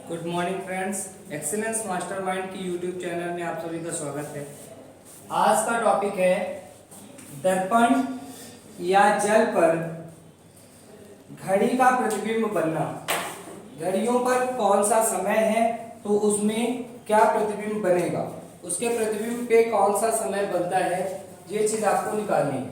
Good morning friends, excellence mastermind की YouTube channel में आप सभी का स्वागत है। आज का टॉपिक है दर्पण या जल पर घड़ी का प्रतिबिंब बनना। घड़ियों पर कौन सा समय है तो उसमें क्या प्रतिबिंब बनेगा, उसके प्रतिबिंब पे कौन सा समय बनता है, ये चीज आपको निकालनी है।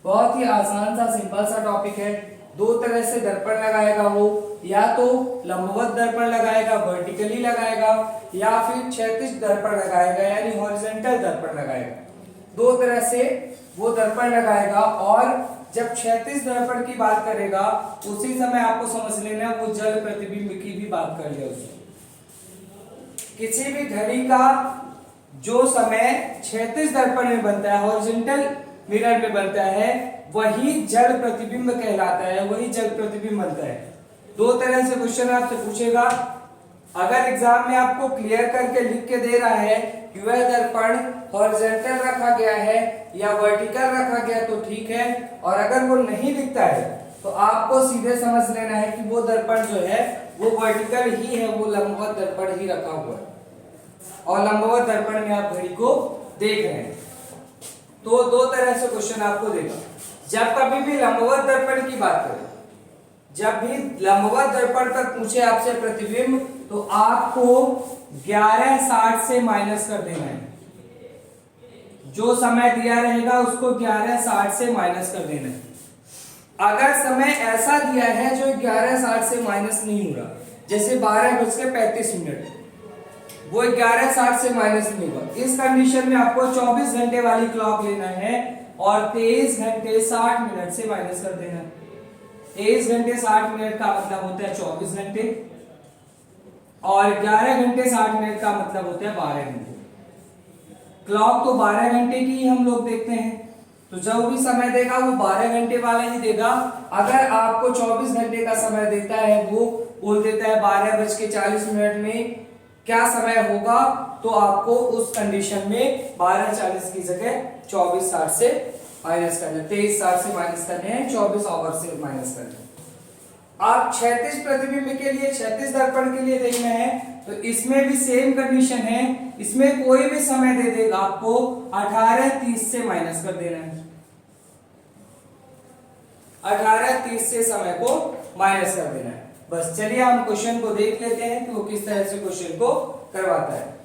बहुत ही आसान सा सिंपल सा टॉपिक है। दो तरह से दर्पण लगाएगा वो, या तो लंबवत दर्पण लगाएगा, वर्टिकली लगाएगा, या फिर क्षैतिज दर्पण लगाएगा यानी हॉरिजॉन्टल दर्पण लगाएगा। दो तरह से वो दर्पण लगाएगा। और जब क्षैतिज दर्पण की बात करेगा उसी समय आपको समझ लेना वो जल प्रतिबिंब की भी बात कर लिया उसने। किसी भी घड़ी का जो समय क्षैतिज दर्पण में बनता है, हॉरिजॉन्टल मिरर में बनता है, वही जल प्रतिबिंब कहलाता है, वही जल प्रतिबिंब बनता है। दो तरह से क्वेश्चन आपसे पूछेगा। अगर एग्जाम में आपको क्लियर करके लिख के दे रहा है कि वह दर्पण हॉरिजॉन्टल रखा गया है या वर्टिकल रखा गया तो ठीक है, और अगर वो नहीं लिखता है तो आपको सीधे समझ लेना है कि वो दर्पण जो है वो वर्टिकल ही है, वो लंबवत दर्पण ही रखा हुआ है और लंबवत दर्पण में आप घड़ी को देख रहे हैं। तो दो तरह से क्वेश्चन आपको देगा। जब कभी भी लंबवत दर्पण की बात करें, जब भी लंबवत दर्पण पर पूछे आपसे प्रतिबिंब, तो आपको 11:60 से माइनस कर देना है। जो समय दिया रहेगा उसको 11:60 से माइनस कर देना है। अगर समय ऐसा दिया है जो 11:60 से माइनस नहीं हो रहा, जैसे 12:35, वो 11:60 से माइनस नहीं होगा, इस कंडीशन में आपको 24 घंटे वाली क्लॉक लेना है और 23 घंटे 60 मिनट से माइनस कर देना। 23 घंटे 60 मिनट का मतलब होता है 24 घंटे, और 11 घंटे 60 मिनट का मतलब होता है 12 घंटे। क्लॉक तो 12 घंटे की ही हम लोग देखते हैं, तो जो भी समय देगा वो 12 घंटे वाला ही देगा। अगर आपको 24 घंटे का समय देता है, वो बोल देता है 12:40 में क्या समय होगा, तो आपको उस कंडीशन में 12:40 की जगह 24:60 से माइनस करना, 23:60 से माइनस करने हैं, 24 आवर से माइनस करना है। आप क्षैतिज प्रतिबिंब के लिए, क्षैतिज दर्पण के लिए देखना है तो इसमें भी सेम कंडीशन है। इसमें कोई भी समय दे देगा, आपको 18:30 से माइनस कर देना है। 18:30 से समय को माइनस कर देना है। बस चलिए हम क्वेश्चन को देख लेते हैं कि वो किस तरह से क्वेश्चन को करवाता है।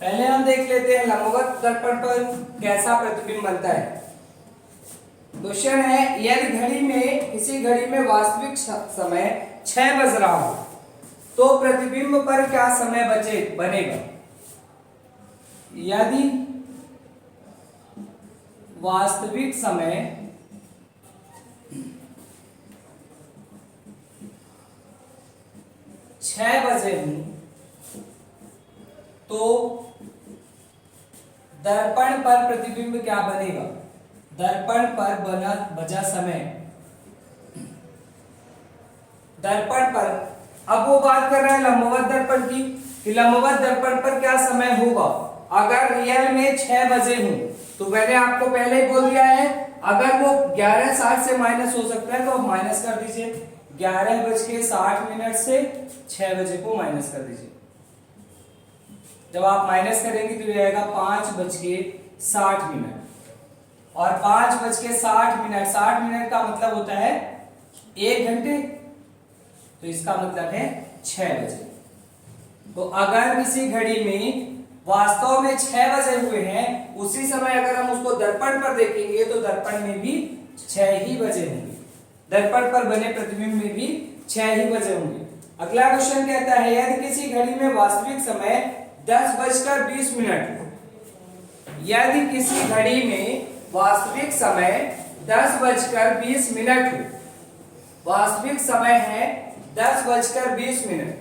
पहले हम देख लेते हैं लंबवत दर्पण पर कैसा प्रतिबिंब बनता है। क्वेश्चन है, यदि घड़ी में, किसी घड़ी में वास्तविक समय 6 बज रहा हो तो प्रतिबिंब पर क्या समय बनेगा। यदि वास्तविक समय 6 बजे हूं तो दर्पण पर प्रतिबिंब क्या बनेगा। दर्पण पर बजा समय, दर्पण पर, अब वो बात कर रहा है लंबवत दर्पण की कि लंबवत दर्पण पर क्या समय होगा। अगर रियल में 6 बजे हूं तो मैंने आपको पहले ही बोल दिया है, अगर वो 11:60 से माइनस हो सकता है तो आप माइनस कर दीजिए। 11:60 से 6 बजे को माइनस कर दीजिए। जब आप माइनस करेंगे तो ये आएगा 5:60 और 5:60, 60 मिनट का मतलब होता है 1 घंटे, तो इसका मतलब है 6 बजे। तो अगर किसी घड़ी में वास्तव में 6 बजे हुए हैं, उसी समय अगर हम उसको दर्पण पर देखेंगे तो दर्पण में भी 6 ही बजे होंगे, दर्पण पर बने प्रतिबिंब में भी 6 ही बजे होंगे। अगला क्वेश्चन कहता है, यदि किसी घड़ी में वास्तविक समय 10:20, यदि किसी घड़ी में वास्तविक समय 10:20 हो, वास्तविक समय है 10:20,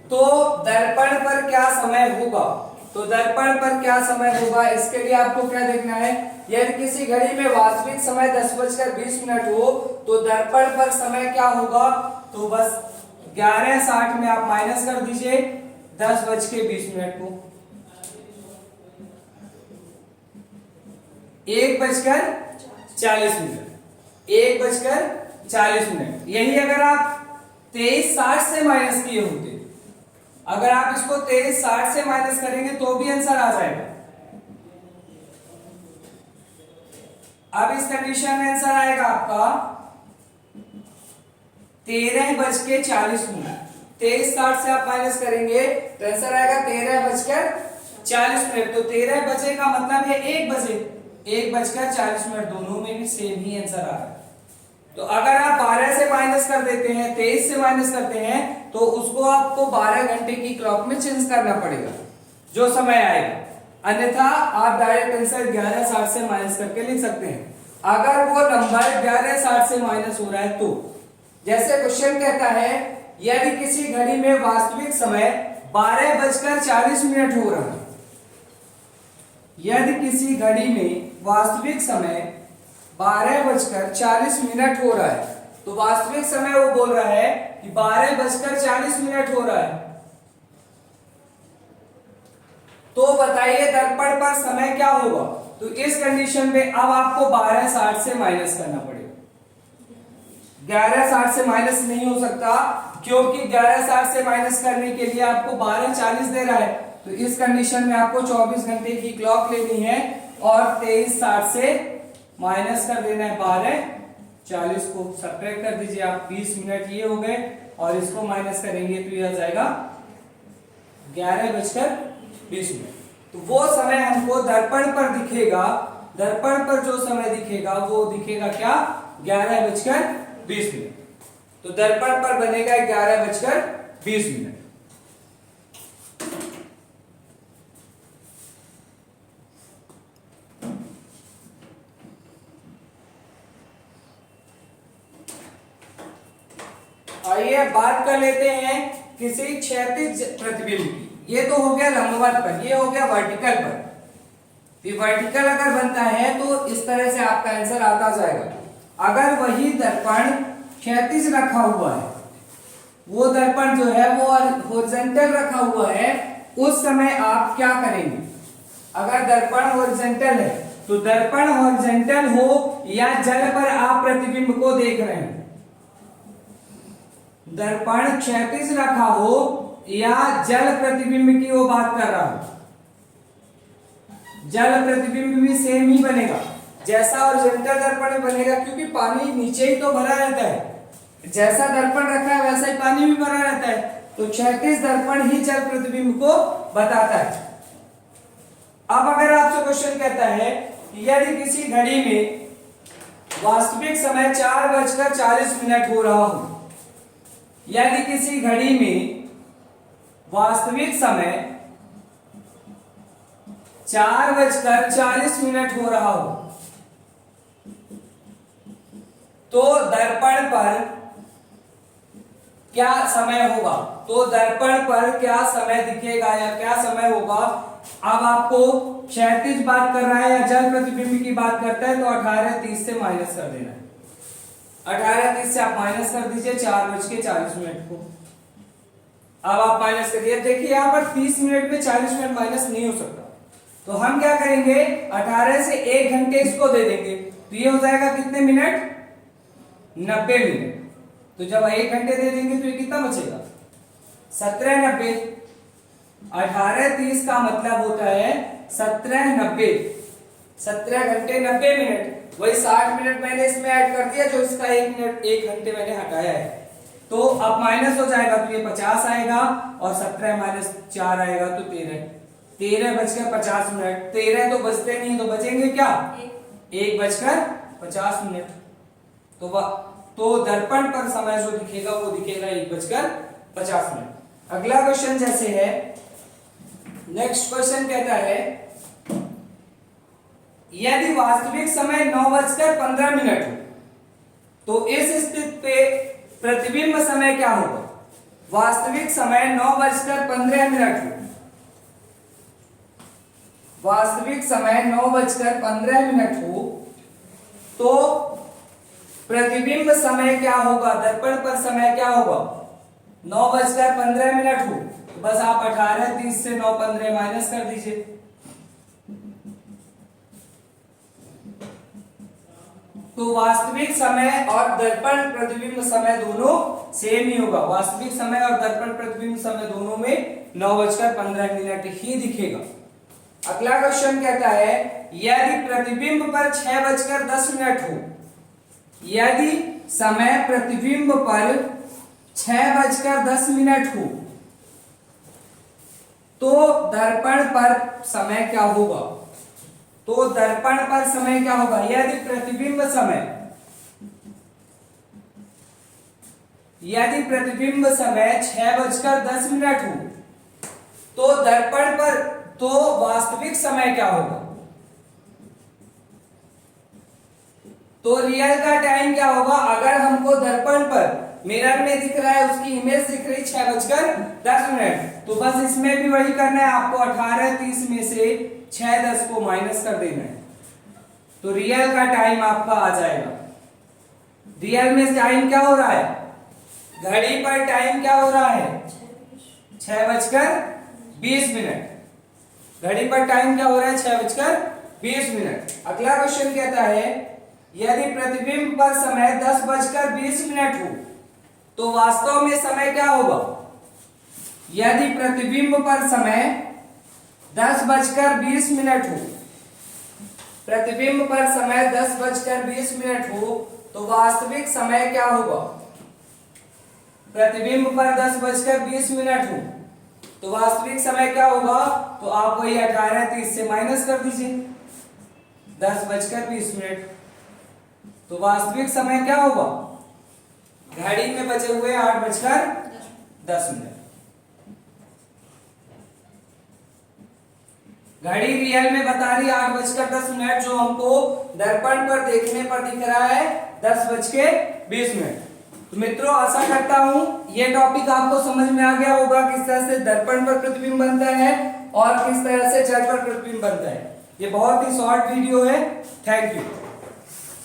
तो दर्पण पर क्या समय होगा। तो दर्पण पर क्या समय होगा, इसके लिए आपको क्या देखना है। यदि किसी घड़ी में वास्तविक समय 10:20 हो तो दर्पण पर समय क्या होगा, तो बस 11:60 में आप माइनस कर दीजिए 10:20 को, 1:40 1:40 यही अगर आप 23:60 से माइनस किए होते, अगर आप इसको 23:60 से माइनस करेंगे तो भी आंसर आ जाएगा। अब इस कंडीशन में आंसर आएगा आपका 13:40। 23:60 से आप माइनस करेंगे तो आंसर आएगा 13:40। तो 13 बजे का मतलब है 1 बजे, 1:40 दोनों में भी सेम ही आंसर आ रहा है। तो अगर आप 12 से माइनस कर देते हैं, 23 से माइनस करते हैं, तो उसको आपको 12 घंटे की क्लॉक में चेंज करना पड़ेगा जो समय आएगा, अन्यथा आप डायरेक्ट आंसर 11:60 से माइनस करके लिख सकते हैं। अगर वो नंबर 11:60 से माइनस हो रहा है तो जैसे क्वेश्चन कहता है यदि किसी घड़ी में वास्तविक समय 12:40 हो रहा है, यदि किसी घड़ी में वास्तविक समय 12:40 हो रहा है, तो वास्तविक समय वो बोल रहा है कि 12:40 हो रहा है, तो बताइए दर्पण पर समय क्या होगा। तो इस कंडीशन में अब आपको 12:60 से माइनस करना पड़ेगा। 11:60 से माइनस नहीं हो सकता, क्योंकि 11:60 से माइनस करने के लिए आपको 12:40 दे रहा है। तो इस कंडीशन में आपको 24 घंटे की क्लॉक लेनी है और 23:60 से माइनस कर देना है 12:40 को। सब्ट्रैक्ट कर दीजिए आप, 20 मिनट ये हो गए और इसको माइनस करेंगे तो यह आ जाएगा 11:20। तो वो समय हमको दर्पण पर दिखेगा, दर्पण पर जो समय दिखेगा वो दिखेगा क्या, 11:20। तो दर्पण पर बनेगा 11:20। आइए बात कर लेते हैं किसी क्षैतिज प्रतिबिंब की। ये तो हो गया लंबवत पर, ये हो गया वर्टिकल पर। तो वर्टिकल अगर बनता है तो इस तरह से आपका आंसर आता जाएगा। अगर वही दर्पण क्षैतिज रखा हुआ है, वो दर्पण जो है वो हॉरिजॉन्टल रखा हुआ है, उस समय आप क्या करेंगे। अगर दर्पण हॉरिजॉन्टल है तो दर्पण हॉरिजॉन्टल हो या जल पर आप प्रतिबिंब को देख रहे हैं, दर्पण क्षैतिज रखा हो या जल प्रतिबिंब की वो बात कर रहा हूं, जल प्रतिबिंब भी सेम ही बनेगा जैसा हॉरिजॉन्टल दर्पण में बनेगा, क्योंकि पानी नीचे ही तो भरा रहता है, जैसा दर्पण रखा है वैसा ही पानी भी भरा रहता है। तो क्षैतिज दर्पण ही जल प्रतिबिंब को बताता है। अब अगर आपसे क्वेश्चन कहता है कि यदि किसी घड़ी में वास्तविक समय 4:40 हो रहा हो, यदि किसी घड़ी में वास्तविक समय 4:40 हो रहा हो, तो दर्पण पर क्या समय होगा। तो दर्पण पर क्या समय दिखेगा या क्या समय होगा। अब आपको क्षैतिज बात कर रहा है या जल प्रतिबिंब की बात करता है, तो 18:30 से माइनस कर देना है। 18:30 से आप माइनस कर दीजिए 4:40 को। अब आप माइनस करिए, देखिए यहां पर 30 मिनट में 40 मिनट माइनस नहीं हो सकता, तो हम क्या करेंगे 18 से 1 घंटे इसको दे देंगे, तो ये हो जाएगा कितने मिनट, 90 मिनट। तो जब 1 घंटे दे देंगे तो ये कितना बचेगा, 17:90। 18:30 का मतलब होता है 17:90, 17 घंटे 90 मिनट। वही 60 मिनट मैंने इसमें ऐड कर दिया, जो इसका 1 मिनट 1 घंटे मैंने हटाया है। तो अब माइनस हो जाएगा तो ये 50 आएगा और 17 माइनस 4 आएगा तो 13:50। 13 तो बचते नहीं, तो बचेंगे क्या, 1:50। तो दर्पण पर समय जो दिखेगा वो दिखेगा 1:50। अगला क्वेश्चन जैसे है, नेक्स्ट क्वेश्चन कहता है यदि वास्तविक समय 9:15 हो, तो इस स्थिति पे प्रतिबिंब समय क्या होगा। वास्तविक समय 9:15 हो, वास्तविक समय 9:15 हो, तो प्रतिबिंब समय क्या होगा, दर्पण पर समय क्या होगा, 9:15 हो। तो बस आप 18:30 से 9:15 माइनस कर दीजिए। तो वास्तविक समय और दर्पण प्रतिबिंब समय दोनों सेम ही होगा। वास्तविक समय और दर्पण प्रतिबिंब समय दोनों में 9:15 ही दिखेगा। अगला क्वेश्चन कहता है यदि प्रतिबिंब पर 6:10 हो, यदि समय प्रतिबिंब पर 6:10 हो तो दर्पण पर समय क्या होगा? तो दर्पण पर समय क्या होगा? यदि प्रतिबिंब समय 6:10 हो तो दर्पण पर, तो वास्तविक समय क्या होगा? तो रियल का टाइम क्या होगा? अगर हमको दर्पण पर मिरर में दिख रहा है, उसकी इमेज दिख रही 6:10, तो बस इसमें भी वही करना है आपको। 18:30 में से 6:10 को माइनस कर देना है, तो रियल का टाइम आपका आ जाएगा। रियल में टाइम क्या हो रहा है? घड़ी पर टाइम क्या हो रहा है? 6:20। घड़ी पर टाइम क्या हो रहा है? 6:20। अगला क्वेश्चन कहता है यदि प्रतिबिंब पर समय 10:20 हो तो वास्तव में समय क्या होगा? यदि प्रतिबिंब पर समय 10:20 हो, प्रतिबिंब पर समय 10:20 हो तो वास्तविक समय क्या होगा? प्रतिबिंब पर 10:20 हो तो वास्तविक समय क्या होगा? तो आप वही 18:30 से माइनस कर दीजिए 10:20। तो वास्तविक समय क्या होगा? घड़ी में बचे हुए 8:10। घड़ी रियल में बता रही 8:10, जो हमको दर्पण पर देखने पर दिख रहा है 10:20। तो मित्रों आशा करता हूं ये टॉपिक आपको समझ में आ गया होगा, किस तरह से दर्पण पर प्रतिबिंब बनता है और किस तरह से जल पर प्रतिबिंब बनता है। ये बहुत ही शॉर्ट वीडियो है। Thank you.